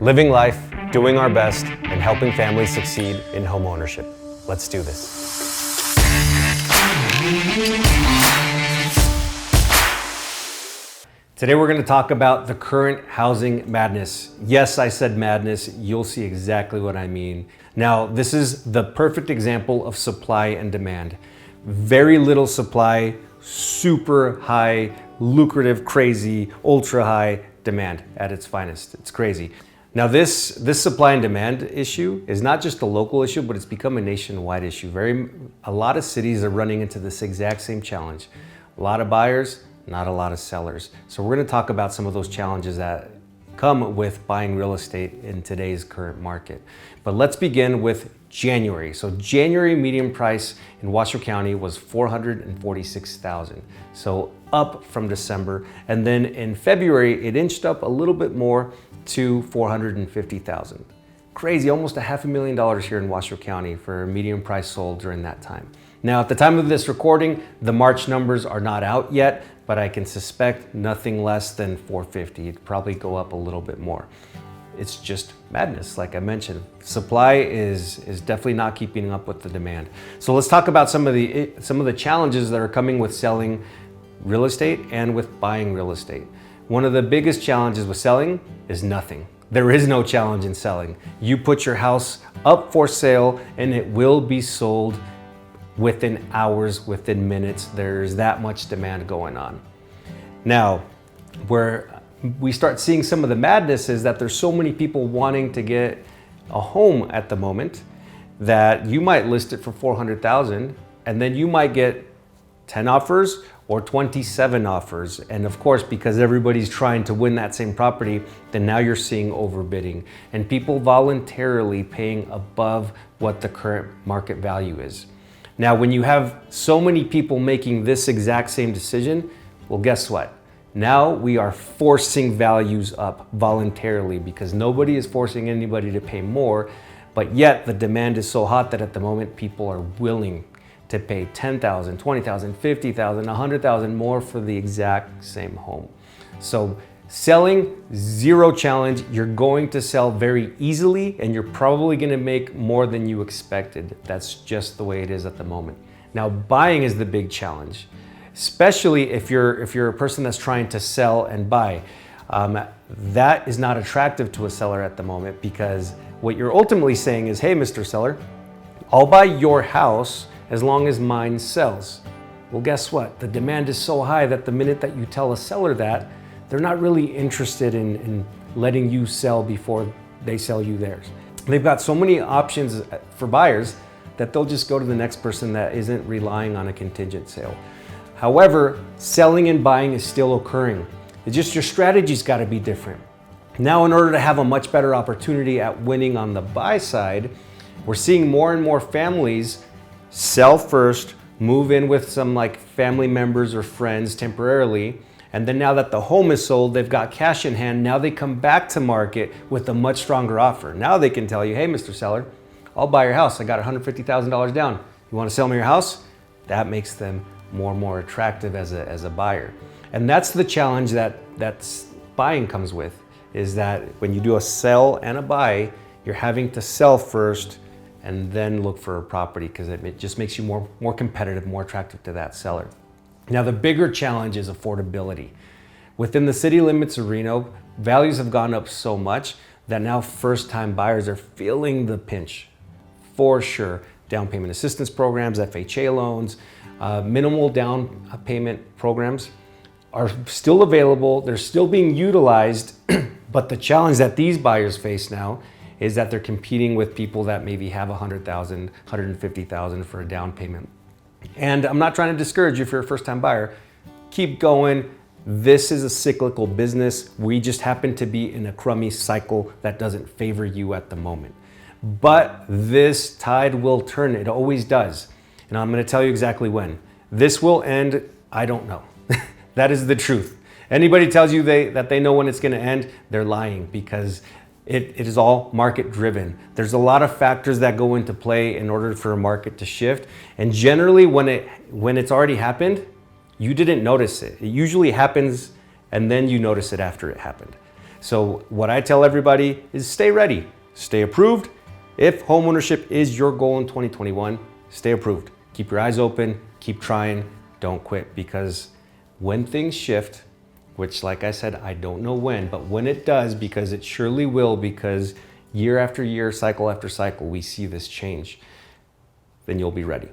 living life, doing our best, and helping families succeed in homeownership. Let's do this. Today we're going to talk about the current housing madness. Yes, I said madness. You'll see exactly what I mean. Now, this is the perfect example of supply and demand. Very little supply, super high, lucrative, crazy, ultra high demand at its finest. It's crazy. Now this supply and demand issue is not just a local issue, but it's become a nationwide issue. A lot of cities are running into this exact same challenge. A lot of buyers, not a lot of sellers. So we're going to talk about some of those challenges that come with buying real estate in today's current market. But let's begin with January. So January median price in Washoe County was $446,000. So up from December. And then in February, it inched up a little bit more to $450,000. Crazy, almost $500,000 here in Washoe County for a median price sold during that time. Now, at the time of this recording, the March numbers are not out yet, but I can suspect nothing less than $450,000. It'd probably go up a little bit more. It's just madness, like I mentioned. Supply is definitely not keeping up with the demand. So let's talk about some of the challenges that are coming with selling real estate and with buying real estate. One of the biggest challenges with selling is nothing. There is no challenge in selling. You put your house up for sale and it will be sold within hours, within minutes. There's that much demand going on. Now, where we start seeing some of the madness is that there's so many people wanting to get a home at the moment that you might list it for $400,000 and then you might get 10 offers or 27 offers. And of course, because everybody's trying to win that same property, then now you're seeing overbidding and people voluntarily paying above what the current market value is. Now, when you have so many people making this exact same decision, well, guess what? Now we are forcing values up voluntarily because nobody is forcing anybody to pay more, but yet the demand is so hot that at the moment people are willing to pay $10,000, $20,000, $50,000, $100,000 more for the exact same home. So selling, zero challenge. You're going to sell very easily and you're probably going to make more than you expected. That's just the way it is at the moment. Now, buying is the big challenge, especially if you're a person that's trying to sell and buy. That is not attractive to a seller at the moment because what you're ultimately saying is, hey, Mr. Seller, I'll buy your house as long as mine sells. Well, guess what? The demand is so high that the minute that you tell a seller that, they're not really interested in letting you sell before they sell you theirs. They've got so many options for buyers that they'll just go to the next person that isn't relying on a contingent sale. However, selling and buying is still occurring. It's just your strategy's got to be different. Now, in order to have a much better opportunity at winning on the buy side, we're seeing more and more families sell first, move in with some like family members or friends temporarily, and then now that the home is sold, they've got cash in hand. Now they come back to market with a much stronger offer. Now they can tell you, hey, Mr. Seller, I'll buy your house. I got $150,000 down. You want to sell me your house? That makes them more and more attractive as a buyer. And that's the challenge that's buying comes with, is that when you do a sell and a buy, you're having to sell first and then look for a property because it just makes you more competitive, more attractive to that seller. Now, the bigger challenge is affordability. Within the city limits of Reno, values have gone up so much that now first-time buyers are feeling the pinch, for sure. Down payment assistance programs, FHA loans, minimal down payment programs are still available. They're still being utilized, but the challenge that these buyers face now is that they're competing with people that maybe have $100,000, $150,000 for a down payment. And I'm not trying to discourage you if you're a first-time buyer. Keep going. This is a cyclical business. We just happen to be in a crummy cycle that doesn't favor you at the moment. But this tide will turn. It always does. And I'm going to tell you exactly when. This will end, I don't know. That is the truth. Anybody tells you that they know when it's going to end, they're lying because it is all market driven. There's a lot of factors that go into play in order for a market to shift. And generally when it's already happened, you didn't notice it. It usually happens and then you notice it after it happened. So what I tell everybody is stay ready, stay approved. If homeownership is your goal in 2021, stay approved. Keep your eyes open, keep trying, don't quit, because when things shift, which like I said, I don't know when, but when it does, because it surely will, because year after year, cycle after cycle, we see this change, then you'll be ready.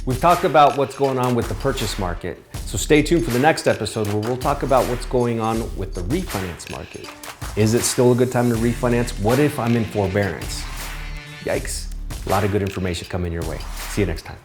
We've talked about what's going on with the purchase market, so stay tuned for the next episode where we'll talk about what's going on with the refinance market. Is it still a good time to refinance? What if I'm in forbearance? Yikes. A lot of good information coming your way. See you next time.